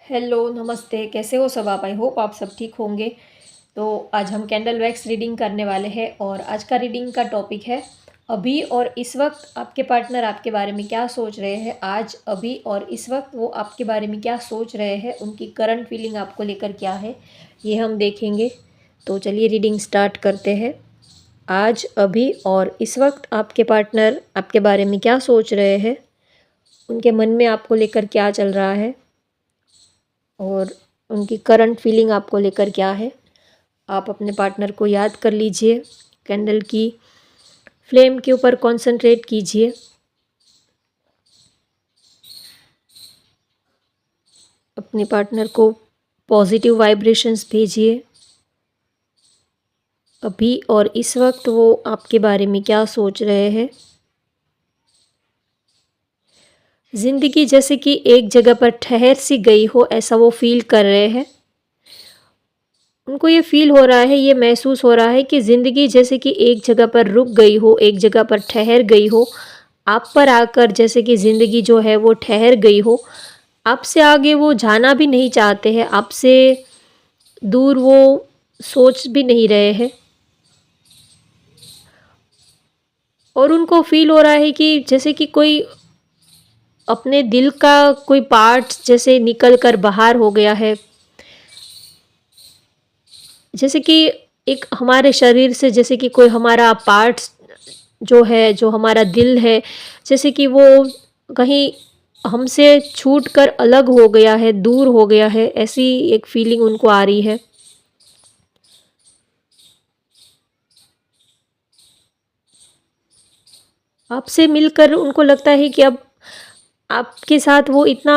Hello, नमस्ते, कैसे हो सब आप? आई होप आप सब ठीक होंगे। तो आज हम कैंडल वैक्स रीडिंग करने वाले हैं और आज का रीडिंग का टॉपिक है अभी और इस वक्त आपके पार्टनर आपके बारे में क्या सोच रहे हैं। आज अभी और इस वक्त वो आपके बारे में क्या सोच रहे हैं, उनकी करंट फीलिंग आपको लेकर क्या है, ये हम देखेंगे। तो चलिए रीडिंग स्टार्ट करते हैं। आज अभी और इस वक्त आपके पार्टनर आपके बारे में क्या सोच रहे हैं, उनके मन में आपको लेकर क्या चल रहा है और उनकी करंट फीलिंग आपको लेकर क्या है। आप अपने पार्टनर को याद कर लीजिए, कैंडल की फ्लेम के ऊपर कंसंट्रेट कीजिए। अपने पार्टनर को पॉजिटिव वाइब्रेशंस भेजिए। अभी और इस वक्त वो आपके बारे में क्या सोच रहे हैं। ज़िंदगी जैसे कि एक जगह पर ठहर सी गई हो, ऐसा वो फील कर रहे हैं। उनको ये फील हो रहा है, ये महसूस हो रहा है कि ज़िंदगी जैसे कि एक जगह पर रुक गई हो, एक जगह पर ठहर गई हो। आप पर आकर जैसे कि ज़िंदगी जो है वो ठहर गई हो। आपसे आगे वो जाना भी नहीं चाहते हैं, आपसे दूर वो सोच भी नहीं रहे हैं। और उनको फील हो रहा है कि जैसे कि कोई अपने दिल का कोई पार्ट जैसे निकल कर बाहर हो गया है। जैसे कि एक हमारे शरीर से जैसे कि कोई हमारा पार्ट्स जो है, जो हमारा दिल है, जैसे कि वो कहीं हमसे छूट कर अलग हो गया है, दूर हो गया है, ऐसी एक फीलिंग उनको आ रही है। आपसे मिलकर उनको लगता है कि अब आपके साथ वो इतना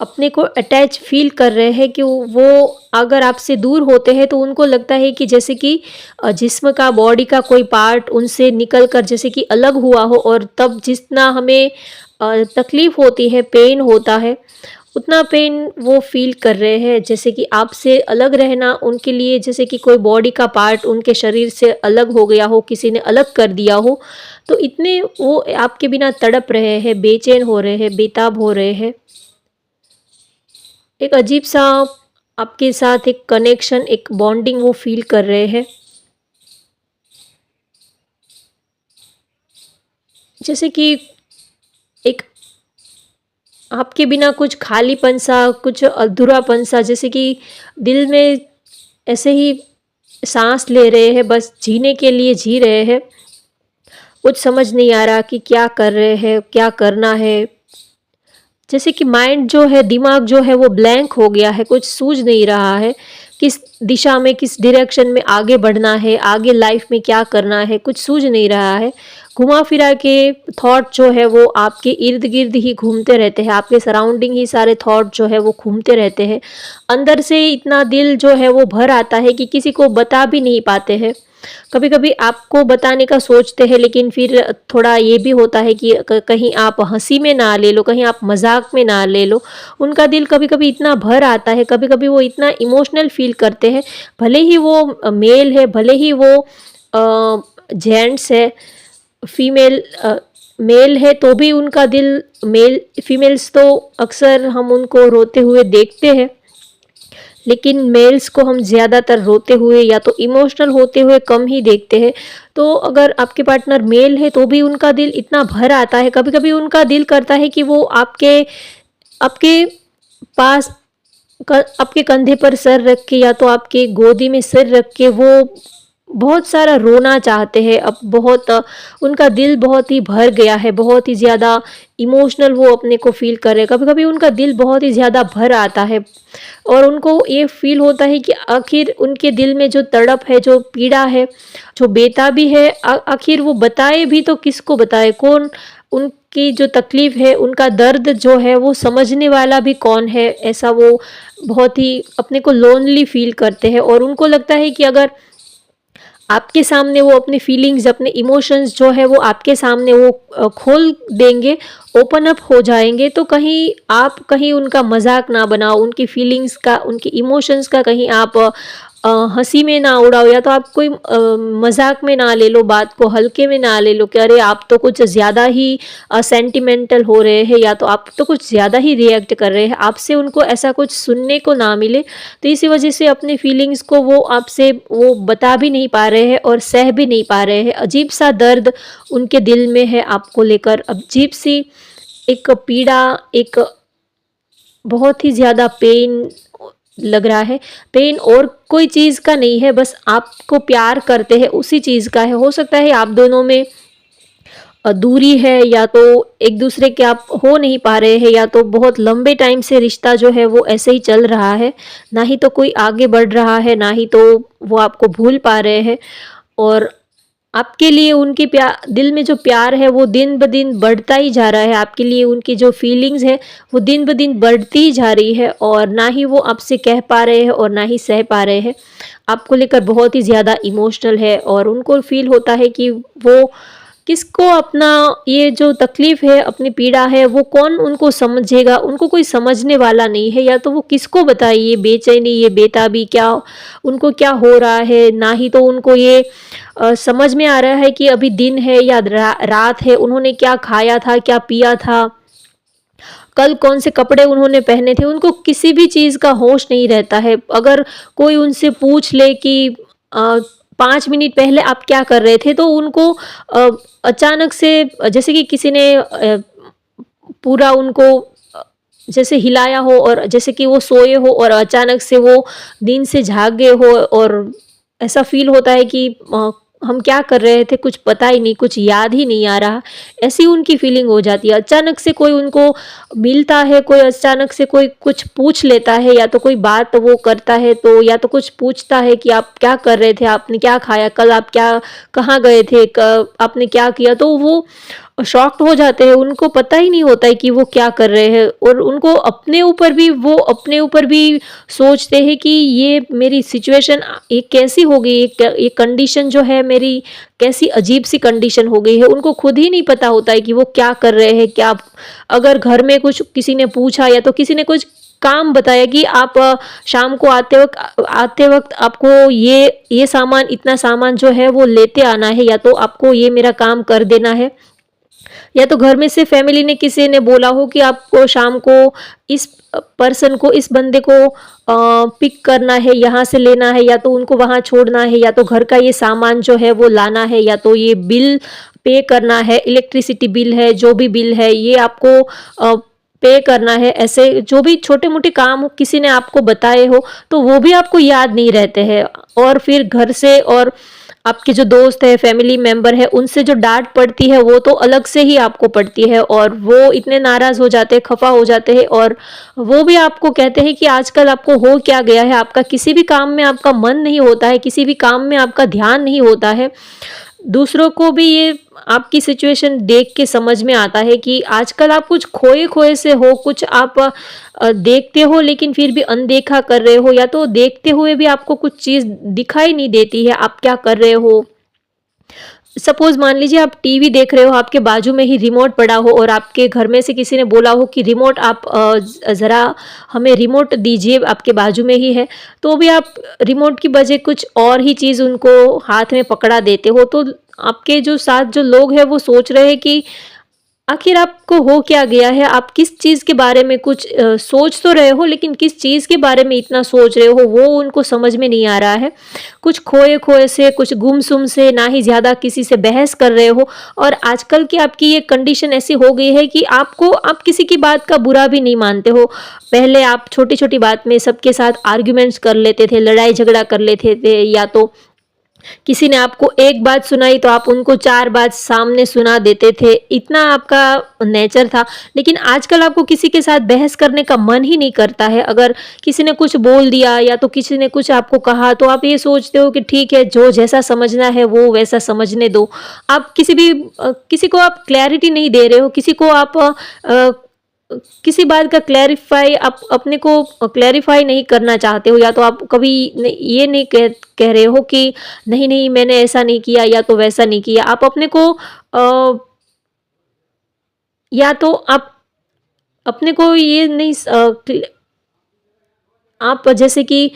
अपने को अटैच फील कर रहे हैं कि वो अगर आपसे दूर होते हैं तो उनको लगता है कि जैसे कि जिस्म का, बॉडी का कोई पार्ट उनसे निकल कर जैसे कि अलग हुआ हो। और तब जितना हमें तकलीफ़ होती है, पेन होता है, उतना पेन वो फ़ील कर रहे हैं। जैसे कि आपसे अलग रहना उनके लिए जैसे कि कोई बॉडी का पार्ट उनके शरीर से अलग हो गया हो, किसी ने अलग कर दिया हो। तो इतने वो आपके बिना तड़प रहे हैं, बेचैन हो रहे हैं, बेताब हो रहे हैं। एक अजीब-सा आपके साथ एक कनेक्शन, एक बॉन्डिंग वो फ़ील कर रहे हैं। जैसे कि एक आपके बिना कुछ खालीपन-सा, कुछ अधूरापन-सा, जैसे कि दिल में ऐसे ही साँस ले रहे हैं, बस जीने के लिए जी रहे हैं। कुछ समझ नहीं आ रहा कि क्या कर रहे हैं, क्या करना है। जैसे कि माइंड जो है, दिमाग जो है वो ब्लैंक हो गया है, कुछ सूझ नहीं रहा है। किस दिशा में, किस डायरेक्शन में आगे बढ़ना है, आगे लाइफ में क्या करना है, कुछ सूझ नहीं रहा है। घुमा-फिरा के थॉट जो है वो आपके इर्द-गिर्द ही घूमते रहते हैं, आपके सराउंडिंग ही सारे थॉट जो है वो घूमते रहते हैं। अंदर से इतना दिल जो है वो भर आता है कि किसी को बता भी नहीं पाते हैं। कभी-कभी आपको बताने का सोचते हैं, लेकिन फिर थोड़ा ये भी होता है कि कहीं आप हँसी में ना ले लो, कहीं आप मज़ाक में ना ले लो। उनका दिल कभी-कभी इतना भर आता है, कभी-कभी वो इतना इमोशनल फ़ील करते हैं, भले ही वो मेल है, भले ही वो जेंट्स है, फीमेल मेल है, तो भी उनका दिल, मेल फीमेल्स तो अक्सर हम उनको रोते हुए देखते हैं, लेकिन मेल्स को हम ज़्यादातर रोते हुए या तो इमोशनल होते हुए कम ही देखते हैं। तो अगर आपके पार्टनर मेल है तो भी उनका दिल इतना भर आता है, कभी-कभी उनका दिल करता है कि वो आपके आपके पास आपके कंधे पर सर रख के या तो आपके गोदी में सिर रख के वो बहुत सारा रोना चाहते हैं। अब बहुत उनका दिल बहुत ही भर गया है, बहुत ही ज़्यादा इमोशनल वो अपने को फ़ील कर रहे हैं। कभी-कभी उनका दिल बहुत ही ज़्यादा भर आता है और उनको ये फ़ील होता है कि आखिर उनके दिल में जो तड़प है, जो पीड़ा है, जो बेताबी है, आखिर वो बताए भी तो किसको बताए? कौन उनकी जो तकलीफ़ है, उनका दर्द जो है वो समझने वाला भी कौन है? ऐसा वो बहुत ही अपने को लोनली फ़ील करते हैं और उनको लगता है कि अगर आपके सामने वो अपनी फीलिंग्स, अपने इमोशंस जो है वो आपके सामने वो खोल देंगे, ओपन अप हो जाएँगे, तो कहीं आप कहीं उनका मज़ाक ना बनाओ, उनकी फीलिंग्स का, उनकी इमोशंस का कहीं आप हँसी में ना उड़ाओ, या तो आप कोई मज़ाक में ना ले लो, बात को हल्के में ना ले लो कि अरे आप तो कुछ ज़्यादा ही सेंटिमेंटल हो रहे हैं, या तो आप तो कुछ ज़्यादा ही रिएक्ट कर रहे हैं। आपसे उनको ऐसा कुछ सुनने को ना मिले, तो इसी वजह से अपनी फीलिंग्स को वो आपसे वो बता भी नहीं पा रहे हैं और सह भी नहीं पा रहे हैं। अजीब-सा दर्द उनके दिल में है आपको लेकर, अजीब-सी एक पीड़ा, एक बहुत ही ज़्यादा पेन लग रहा है। पेन और कोई चीज़ का नहीं है, बस आपको प्यार करते हैं उसी चीज़ का है। हो सकता है आप दोनों में दूरी है, या तो एक दूसरे के आप हो नहीं पा रहे हैं, या तो बहुत लंबे टाइम से रिश्ता जो है वो ऐसे ही चल रहा है। ना ही तो कोई आगे बढ़ रहा है, ना ही तो वो आपको भूल पा रहे हैं। और आपके लिए उनके दिल में जो प्यार है वो दिन-ब-दिन बढ़ता ही जा रहा है। आपके लिए उनकी जो फीलिंग्स है वो दिन-ब-दिन बढ़ती ही जा रही है, और ना ही वो आपसे कह पा रहे हैं और ना ही सह पा रहे हैं। आपको लेकर बहुत ही ज़्यादा इमोशनल है, और उनको फ़ील होता है कि वो किसको अपना ये जो तकलीफ़ है, अपनी पीड़ा है, वो कौन उनको समझेगा? उनको कोई समझने वाला नहीं है, या तो वो किसको बताए ये बेचैनी, ये बेताबी क्या उनको क्या हो रहा है? ना ही तो उनको ये समझ में आ रहा है कि अभी दिन है या रात है, उन्होंने क्या खाया था, क्या पिया था, कल कौन से कपड़े उन्होंने पहने थे, उनको किसी भी चीज़ का होश नहीं रहता है। अगर कोई उनसे पूछ ले कि 5 मिनट पहले आप क्या कर रहे थे, तो उनको अचानक से जैसे कि किसी ने पूरा उनको जैसे हिलाया हो, और जैसे कि वो सोए हो और अचानक से वो नींद से जाग गए हो, और ऐसा फ़ील होता है कि हम क्या कर रहे थे कुछ पता ही नहीं, कुछ याद ही नहीं आ रहा। ऐसी उनकी फ़ीलिंग हो जाती है। अचानक से कोई उनको मिलता है, कोई अचानक से कोई कुछ पूछ लेता है, या तो कोई बात वो करता है, तो या तो कुछ पूछता है कि आप क्या कर रहे थे? आपने क्या खाया? कल आप क्या कहाँ गए थे? आपने क्या किया? तो वो शॉक्ड हो जाते हैं, उनको पता ही नहीं होता है कि वो क्या कर रहे हैं, और उनको अपने ऊपर भी सोचते हैं कि ये मेरी सिचुएशन ये कैसी हो गई, ये कंडीशन जो है मेरी कैसी अजीब-सी कंडीशन हो गई है। उनको खुद ही नहीं पता होता है कि वो क्या कर रहे हैं, क्या अगर घर में कुछ किसी ने पूछा, या तो किसी ने कुछ काम बताया कि आप शाम को आते वक़्त आपको ये सामान, इतना सामान जो है वो लेते आना है, या तो आपको ये मेरा काम कर देना है। या तो घर में से फैमिली ने किसी ने बोला हो कि आपको शाम को इस पर्सन को, इस बंदे को पिक करना है, यहाँ से लेना है, या तो उनको वहाँ छोड़ना है, या तो घर का ये सामान जो है वो लाना है, या तो ये बिल पे करना है, इलेक्ट्रिसिटी बिल है, जो भी बिल है ये आपको पे करना है। ऐसे जो भी छोटे-मोटे काम किसी ने आपको बताए हो, तो वो भी आपको याद नहीं रहते हैं, और फिर घर से और आपके जो दोस्त है, फैमिली मेंबर है, उनसे जो डाँट पड़ती है वो तो अलग से ही आपको पड़ती है, और वो इतने नाराज़ हो जाते हैं, खफ़ा हो जाते हैं, और वो भी आपको कहते हैं कि आजकल आपको हो क्या गया है? आपका किसी भी काम में आपका मन नहीं होता है, किसी भी काम में आपका ध्यान नहीं होता है। दूसरों को भी ये आपकी सिचुएशन देख के समझ में आता है कि आजकल आप कुछ खोए-खोए से हो, कुछ आप देखते हो लेकिन फिर भी अनदेखा कर रहे हो, या तो देखते हुए भी आपको कुछ चीज़ दिखाई नहीं देती है, आप क्या कर रहे हो। सपोज़ मान लीजिए आप टीवी देख रहे हो, आपके बाजू में ही रिमोट पड़ा हो, और आपके घर में से किसी ने बोला हो कि रिमोट आप ज़रा हमें रिमोट दीजिए, आपके बाजू में ही है, तो भी आप रिमोट की बजाय कुछ और ही चीज़ उनको हाथ में पकड़ा देते हो। तो आपके जो साथ जो लोग हैं वो सोच रहे हैं कि आखिर आपको हो क्या गया है? आप किस चीज़ के बारे में कुछ सोच तो रहे हो, लेकिन किस चीज़ के बारे में इतना सोच रहे हो वो उनको समझ में नहीं आ रहा है। कुछ खोए-खोए से, कुछ गुमसुम से, ना ही ज़्यादा किसी से बहस कर रहे हो, और आजकल की आपकी ये कंडीशन ऐसी हो गई है कि आप किसी की बात का बुरा भी नहीं मानते हो। पहले आप छोटी-छोटी बात में सबके साथ आर्ग्यूमेंट्स कर लेते थे, लड़ाई-झगड़ा कर लेते थे, या तो किसी ने आपको एक बात सुनाई तो आप उनको 4 बात सामने सुना देते थे, इतना आपका नेचर था। लेकिन आजकल आपको किसी के साथ बहस करने का मन ही नहीं करता है। अगर किसी ने कुछ बोल दिया, या तो किसी ने कुछ आपको कहा, तो आप ये सोचते हो कि ठीक है, जो जैसा समझना है वो वैसा समझने दो। आप किसी को आप क्लैरिटी नहीं दे रहे हो, किसी बात का आप अपने को क्लैरिफ़ाई नहीं करना चाहते हो, या तो आप कभी ये नहीं कह रहे हो कि नहीं, नहीं मैंने ऐसा नहीं किया, या तो वैसा नहीं किया। आप अपने को या तो आप अपने को ये नहीं आप जैसे कि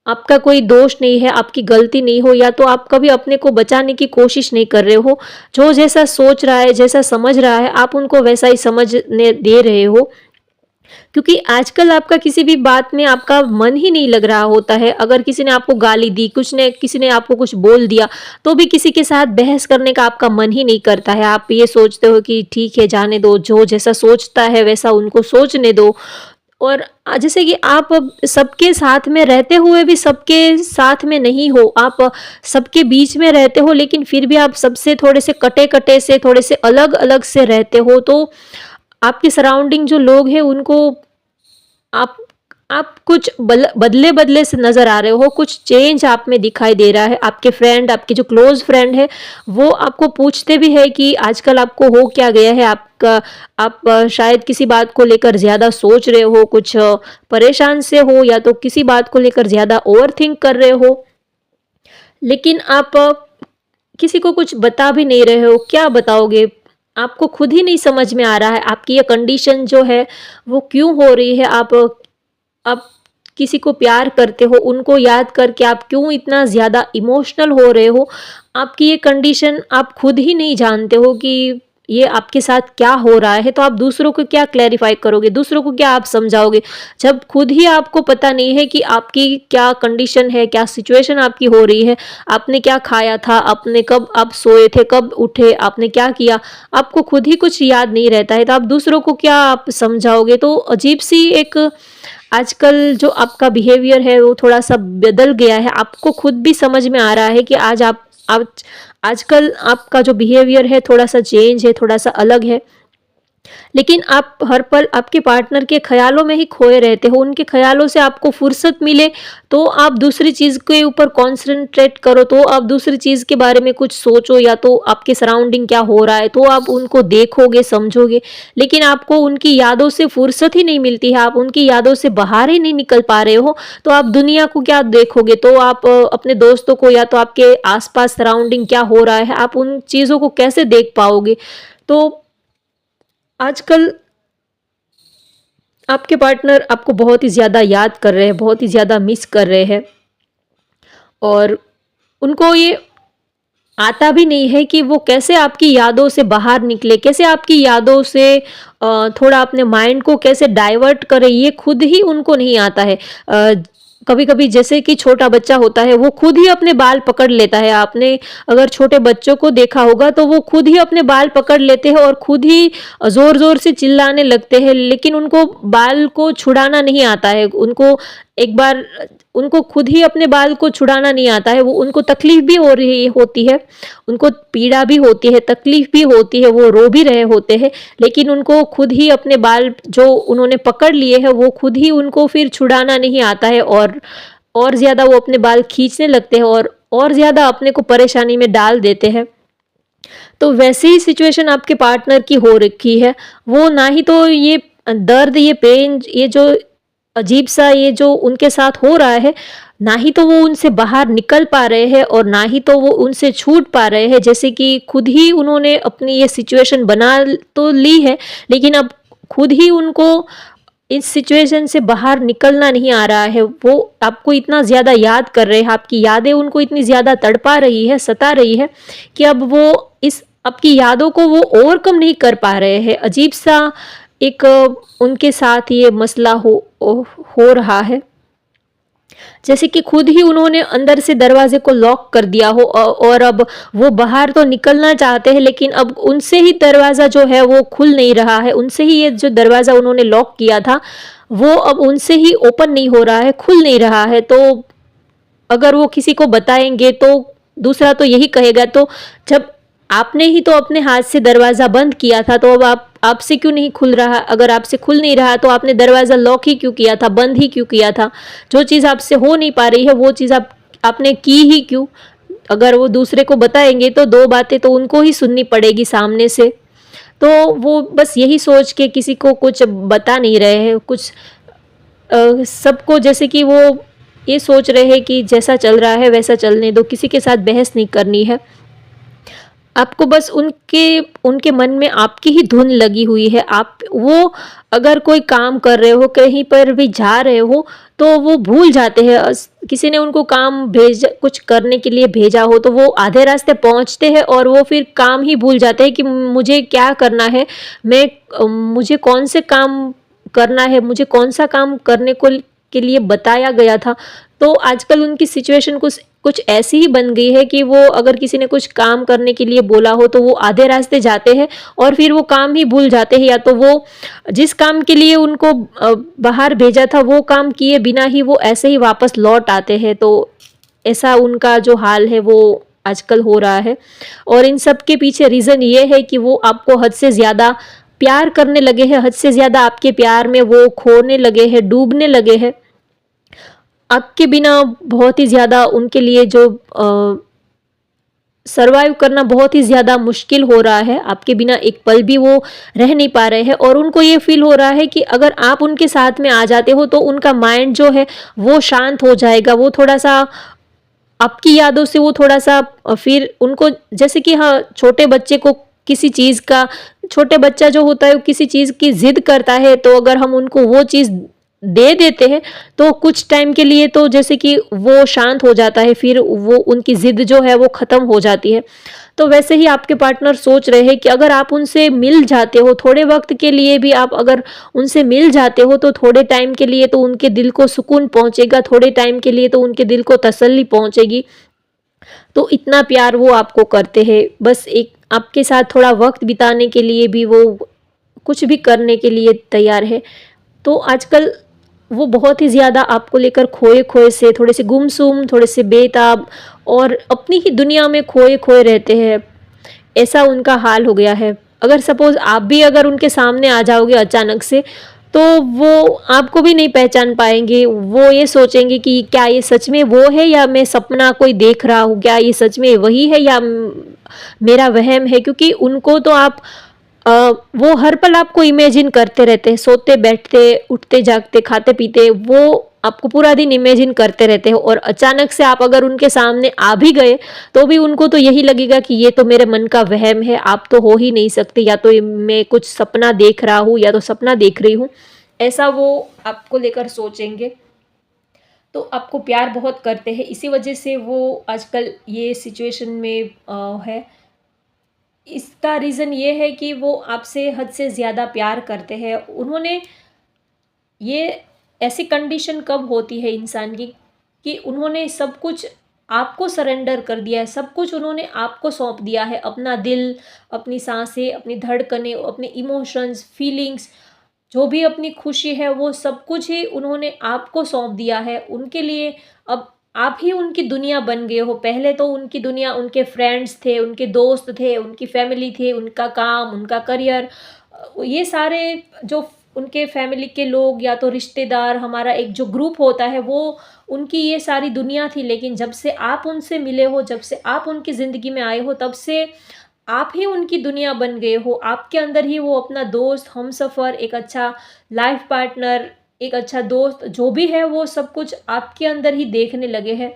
आपका कोई दोष नहीं है, आपकी गलती नहीं हो, या तो आप कभी अपने को बचाने की कोशिश नहीं कर रहे हो। जो जैसा सोच रहा है, जैसा समझ रहा है, आप उनको वैसा ही समझने दे रहे हो। क्योंकि आजकल आपका किसी भी बात में आपका मन ही नहीं लग रहा होता है। अगर किसी ने आपको गाली दी, कुछ ने किसी ने आपको कुछ बोल दिया, तो भी किसी के साथ बहस करने का आपका मन ही नहीं करता है। आप ये सोचते हो कि ठीक है, जाने दो, जो जैसा सोचता है वैसा उनको सोचने दो। और जैसे कि आप अब सबके साथ में रहते हुए भी सबके साथ में नहीं हो, आप सबके बीच में रहते हो, लेकिन फिर भी आप सबसे थोड़े से कटे-कटे से, थोड़े से अलग-अलग से रहते हो। तो आपके सराउंडिंग जो लोग हैं उनको आप आप कुछ बदले-बदले से नज़र आ रहे हो, कुछ चेंज आप में दिखाई दे रहा है। आपके फ्रेंड, आपके जो क्लोज़ फ्रेंड है, वो आपको पूछते भी है कि आजकल आपको हो क्या गया है? आप शायद किसी बात को लेकर ज़्यादा सोच रहे हो, कुछ परेशान से हो, या तो किसी बात को लेकर ज़्यादा ओवरथिंक कर रहे हो। लेकिन आप किसी को कुछ बता भी नहीं रहे हो, क्या बताओगे? आपको खुद ही नहीं समझ में आ रहा है, आपकी ये कंडीशन जो है, वो क्यों हो रही है? आप किसी को प्यार करते हो, उनको याद करके आप क्यों इतना ज़्यादा इमोशनल हो रहे हो? आपकी ये कंडीशन आप खुद ही नहीं जानते हो कि ये आपके साथ क्या हो रहा है, तो आप दूसरों को क्या क्लैरिफ़ाई करोगे? दूसरों को क्या आप समझाओगे? जब खुद ही आपको पता नहीं है कि आपकी क्या कंडीशन है, क्या सिचुएशन आपकी हो रही है, आपने क्या खाया था, आपने कब आप सोए थे, कब उठे, आपने क्या किया, आपको खुद ही कुछ याद नहीं रहता है, तो आप दूसरों को क्या आप समझाओगे? तो अजीब-सी एक आजकल जो आपका बिहेवियर है वो थोड़ा-सा बदल गया है। आपको खुद भी समझ में आ रहा है कि आज आजकल आपका जो बिहेवियर है थोड़ा-सा चेंज है, थोड़ा-सा अलग है। लेकिन आप हर पल आपके पार्टनर के ख़्यालों में ही खोए रहते हो। उनके ख़्यालों से आपको फ़ुर्सत मिले तो आप दूसरी चीज़ के ऊपर कॉन्सन्ट्रेट करो, तो आप दूसरी चीज़ के बारे में कुछ सोचो, या तो आपके सराउंडिंग क्या हो रहा है, तो आप उनको देखोगे, समझोगे। लेकिन आपको उनकी यादों से फ़ुर्सत ही नहीं मिलती है, आप उनकी यादों से बाहर ही नहीं निकल पा रहे हो, तो आप दुनिया को क्या देखोगे? तो आप अपने दोस्तों को, या तो आपके आस-पास सराउंडिंग क्या हो रहा है, आप उन चीज़ों को कैसे देख पाओगे? तो आजकल आपके पार्टनर आपको बहुत ही ज़्यादा याद कर रहे हैं, बहुत ही ज़्यादा मिस कर रहे हैं, और उनको ये आता भी नहीं है कि वो कैसे आपकी यादों से बाहर निकले, कैसे आपकी यादों से थोड़ा अपने माइंड को कैसे डाइवर्ट करें, ये खुद ही उनको नहीं आता है। कभी-कभी जैसे कि छोटा बच्चा होता है, वो खुद ही अपने बाल पकड़ लेता है। आपने अगर छोटे बच्चों को देखा होगा, तो वो खुद ही अपने बाल पकड़ लेते हैं और खुद ही ज़ोर-ज़ोर से चिल्लाने लगते हैं, लेकिन उनको बाल को छुड़ाना नहीं आता है। एक बार उनको खुद ही अपने बाल को छुड़ाना नहीं आता है, वो उनको तकलीफ़ भी हो रही होती है, उनको पीड़ा भी होती है, तकलीफ़ भी होती है, वो रो भी रहे होते हैं, लेकिन उनको खुद ही अपने बाल जो उन्होंने पकड़ लिए हैं, वो खुद ही उनको फिर छुड़ाना नहीं आता है, और ज़्यादा वो अपने बाल खींचने लगते हैं और ज़्यादा अपने को परेशानी में डाल देते हैं। तो वैसे ही सिचुएशन आपके पार्टनर की हो रखी है। वो ना ही तो ये दर्द, ये पेन, ये जो अजीब-सा ये जो उनके साथ हो रहा है, ना ही तो वो उनसे बाहर निकल पा रहे हैं, और ना ही तो वो उनसे छूट पा रहे हैं। जैसे कि खुद ही उन्होंने अपनी ये सिचुएशन बना तो ली है, लेकिन अब खुद ही उनको इस सिचुएशन से बाहर निकलना नहीं आ रहा है। वो आपको इतना ज़्यादा याद कर रहे हैं, आपकी यादें उनको इतनी ज़्यादा तड़पा रही है, सता रही है, कि अब वो इस आपकी यादों को वो ओवरकम नहीं कर पा रहे हैं। अजीब-सा एक उनके साथ ये मसला हो रहा है। जैसे कि खुद ही उन्होंने अंदर से दरवाजे को लॉक कर दिया हो, और अब वो बाहर तो निकलना चाहते हैं, लेकिन अब उनसे ही दरवाज़ा जो है वो खुल नहीं रहा है। उनसे ही ये जो दरवाज़ा उन्होंने लॉक किया था, वो अब उनसे ही ओपन नहीं हो रहा है, खुल नहीं रहा है। तो अगर वो किसी को बताएँगे तो दूसरा तो यही कहेगा, तो जब आपने ही तो अपने हाथ से दरवाज़ा बंद किया था, तो अब आपसे क्यों नहीं खुल रहा? अगर आपसे खुल नहीं रहा, तो आपने दरवाज़ा लॉक ही क्यों किया था, बंद ही क्यों किया था? जो चीज़ आपसे हो नहीं पा रही है, वो चीज़ आपने की ही क्यों? अगर वो दूसरे को बताएँगे, तो 2 बातें तो उनको ही सुननी पड़ेगी सामने से। तो वो बस यही सोच के किसी को कुछ बता नहीं रहे हैं, कुछ सबको, जैसे कि वो ये सोच रहे हैं कि जैसा चल रहा है वैसा चलने दो, किसी के साथ बहस नहीं करनी है। आपको बस उनके उनके मन में आपकी ही धुन लगी हुई है। आप वो अगर कोई काम कर रहे हो, कहीं पर भी जा रहे हो, तो वो भूल जाते हैं। किसी ने उनको काम भेज कुछ करने के लिए भेजा हो, तो वो आधे रास्ते पहुँचते हैं और वो फिर काम ही भूल जाते हैं कि मुझे क्या करना है, मुझे कौन से काम करना है, मुझे कौन-सा काम करने को के लिए बताया गया था। तो आजकल उनकी सिचुएशन कुछ कुछ ऐसी ही बन गई है कि वो अगर किसी ने कुछ काम करने के लिए बोला हो, तो वो आधे रास्ते जाते हैं और फिर वो काम ही भूल जाते हैं, या तो वो जिस काम के लिए उनको बाहर भेजा था, वो काम किए बिना ही वो ऐसे ही वापस लौट आते हैं। तो ऐसा उनका जो हाल है वो आजकल हो रहा है। और इन सब के पीछे रीज़न ये है कि वो आपको हद से ज़्यादा प्यार करने लगे हैं, हद से ज़्यादा आपके प्यार में वो खोने लगे हैं, डूबने लगे हैं। आपके बिना बहुत ही ज़्यादा उनके लिए जो सर्वाइव करना बहुत ही ज़्यादा मुश्किल हो रहा है। आपके बिना एक पल भी वो रह नहीं पा रहे हैं और उनको ये फ़ील हो रहा है कि अगर आप उनके साथ में आ जाते हो, तो उनका माइंड जो है वो शांत हो जाएगा। वो थोड़ा-सा आपकी यादों से वो थोड़ा-सा फिर उनको, जैसे कि हाँ, छोटे बच्चे को किसी चीज़ का, छोटे बच्चा जो होता है वो किसी चीज़ की ज़िद करता है, तो अगर हम उनको वो चीज़ दे देते हैं, तो कुछ टाइम के लिए तो जैसे कि वो शांत हो जाता है, फिर वो उनकी ज़िद जो है वो ख़त्म हो जाती है। तो वैसे ही आपके पार्टनर सोच रहे हैं कि अगर आप उनसे मिल जाते हो, थोड़े वक़्त के लिए भी आप अगर उनसे मिल जाते हो, तो थोड़े टाइम के लिए तो उनके दिल को सुकून पहुँचेगा, थोड़े टाइम के लिए तो उनके दिल को तसल्ली पहुँचेगी। तो इतना प्यार वो आपको करते हैं, बस एक आपके साथ थोड़ा वक़्त बिताने के लिए भी वो कुछ भी करने के लिए तैयार है। तो आजकल वो बहुत ही ज़्यादा आपको लेकर खोए-खोए से, थोड़े से गुमसुम, थोड़े से बेताब और अपनी ही दुनिया में खोए-खोए रहते हैं। ऐसा उनका हाल हो गया है। अगर सपोज़ आप भी अगर उनके सामने आ जाओगे अचानक से, तो वो आपको भी नहीं पहचान पाएँगे। वो ये सोचेंगे कि क्या ये सच में वो है, या मैं सपना कोई देख रहा हूँ? क्या ये सच में वही है, या मेरा वहम है? क्योंकि उनको तो आप वो हर पल आपको इमेजिन करते रहते हैं, सोते-बैठते, उठते-जागते, खाते-पीते, वो आपको पूरा दिन इमेजिन करते रहते हैं। और अचानक से आप अगर उनके सामने आ भी गए, तो भी उनको तो यही लगेगा कि ये तो मेरे मन का वहम है, आप तो हो ही नहीं सकते, या तो ये मैं कुछ सपना देख रहा हूँ, या तो सपना देख रही हूँ। ऐसा वो आपको लेकर सोचेंगे। तो आपको प्यार बहुत करते हैं, इसी वजह से वो आजकल ये सिचुएशन में है। इसका रीज़न ये है कि वो आपसे हद से ज़्यादा प्यार करते हैं। उन्होंने ये ऐसी कंडीशन कब होती है इंसान की, कि उन्होंने सब कुछ आपको सरेंडर कर दिया है, सब कुछ उन्होंने आपको सौंप दिया है, अपना दिल, अपनी साँसें, अपनी धड़कनें, अपने इमोशंस, फीलिंग्स, जो भी अपनी खुशी है, वो सब कुछ ही उन्होंने आपको सौंप दिया है। उनके लिए अब आप ही उनकी दुनिया बन गए हो। पहले तो उनकी दुनिया उनके फ्रेंड्स थे, उनके दोस्त थे, उनकी फैमिली थी, उनका काम, उनका करियर, ये सारे जो उनके फैमिली के लोग या तो रिश्तेदार, हमारा एक जो ग्रुप होता है, वो उनकी ये सारी दुनिया थी। लेकिन जब से आप उनसे मिले हो, जब से आप उनकी ज़िंदगी में आए हो, तब से आप ही उनकी दुनिया बन गए हो। आपके अंदर ही वो अपना दोस्त, हमसफ़र, एक अच्छा लाइफ़ पार्टनर, एक अच्छा दोस्त, जो भी है वो सब कुछ आपके अंदर ही देखने लगे हैं।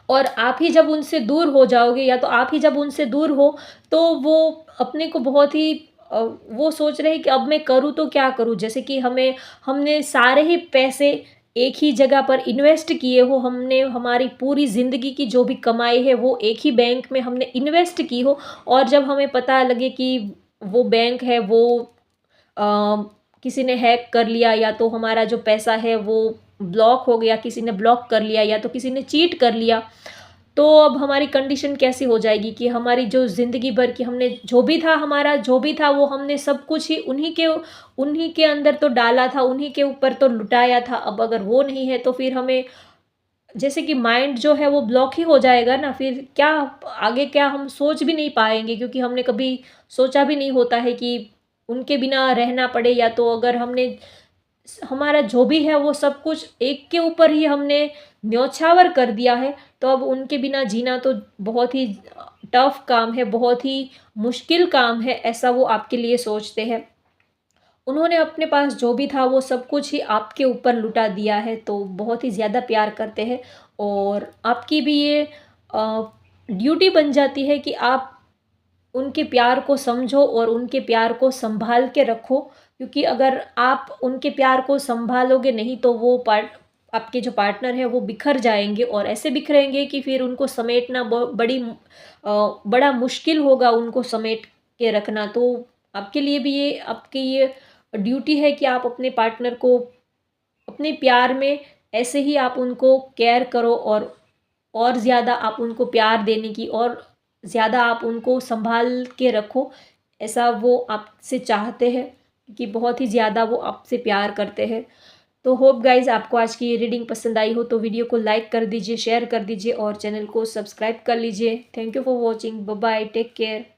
और आप ही जब उनसे दूर हो जाओगे, या तो आप ही जब उनसे दूर हो, तो वो अपने को बहुत ही वो सोच रहे हैं कि अब मैं करूँ तो क्या करूँ? जैसे कि हमने सारे ही पैसे एक ही जगह पर इन्वेस्ट किए हो, हमने हमारी पूरी ज़िंदगी की जो भी कमाई है वो एक ही बैंक में हमने इन्वेस्ट की हो, और जब हमें पता लगे कि वो बैंक है वो अ, किसी ने हैक कर लिया, या तो हमारा जो पैसा है वो ब्लॉक हो गया, किसी ने ब्लॉक कर लिया, या तो किसी ने चीट कर लिया, तो अब हमारी कंडीशन कैसी हो जाएगी कि हमारी जो ज़िंदगी भर की हमने जो भी था, हमारा जो भी था, वो हमने सब कुछ ही उन्हीं के अंदर तो डाला था, उन्हीं के ऊपर तो लुटाया था। अब अगर वो नहीं है, तो फिर हमें जैसे कि माइंड जो है वो ब्लॉक ही हो जाएगा ना, फिर क्या आगे क्या हम सोच भी नहीं पाएँगे, क्योंकि हमने कभी सोचा भी नहीं होता है कि उनके बिना रहना पड़े, या तो अगर हमने हमारा जो भी है वो सब कुछ एक के ऊपर ही हमने न्योछावर कर दिया है, तो अब उनके बिना जीना तो बहुत ही टफ काम है, बहुत ही मुश्किल काम है, ऐसा वो आपके लिए सोचते हैं। उन्होंने अपने पास जो भी था वो सब कुछ ही आपके ऊपर लुटा दिया है, तो बहुत ही ज़्यादा प्यार करते हैं। और आपकी भी ये ड्यूटी बन जाती है कि आप उनके प्यार को समझो और उनके प्यार को सँभाल के रखो, क्योंकि अगर आप उनके प्यार को संभालोगे नहीं तो वो आपके जो पार्टनर है वो बिखर जाएंगे, और ऐसे बिखरेंगे कि फिर उनको समेटना बड़ा मुश्किल होगा उनको समेट के रखना। तो आपके लिए भी ये आपकी ये ड्यूटी है कि आप अपने पार्टनर को अपने प्यार में ऐसे ही आप उनको केयर करो, और ज़्यादा आप उनको प्यार देने की, और ज़्यादा आप उनको संभाल के रखो, ऐसा वो आपसे चाहते हैं, क्योंकि बहुत ही ज़्यादा वो आपसे प्यार करते हैं। तो होप गाइज़ आपको आज की ये रीडिंग पसंद आई हो तो वीडियो को लाइक कर दीजिए, शेयर कर दीजिए और चैनल को सब्सक्राइब कर लीजिए। Thank you for watching. Bye bye, take care.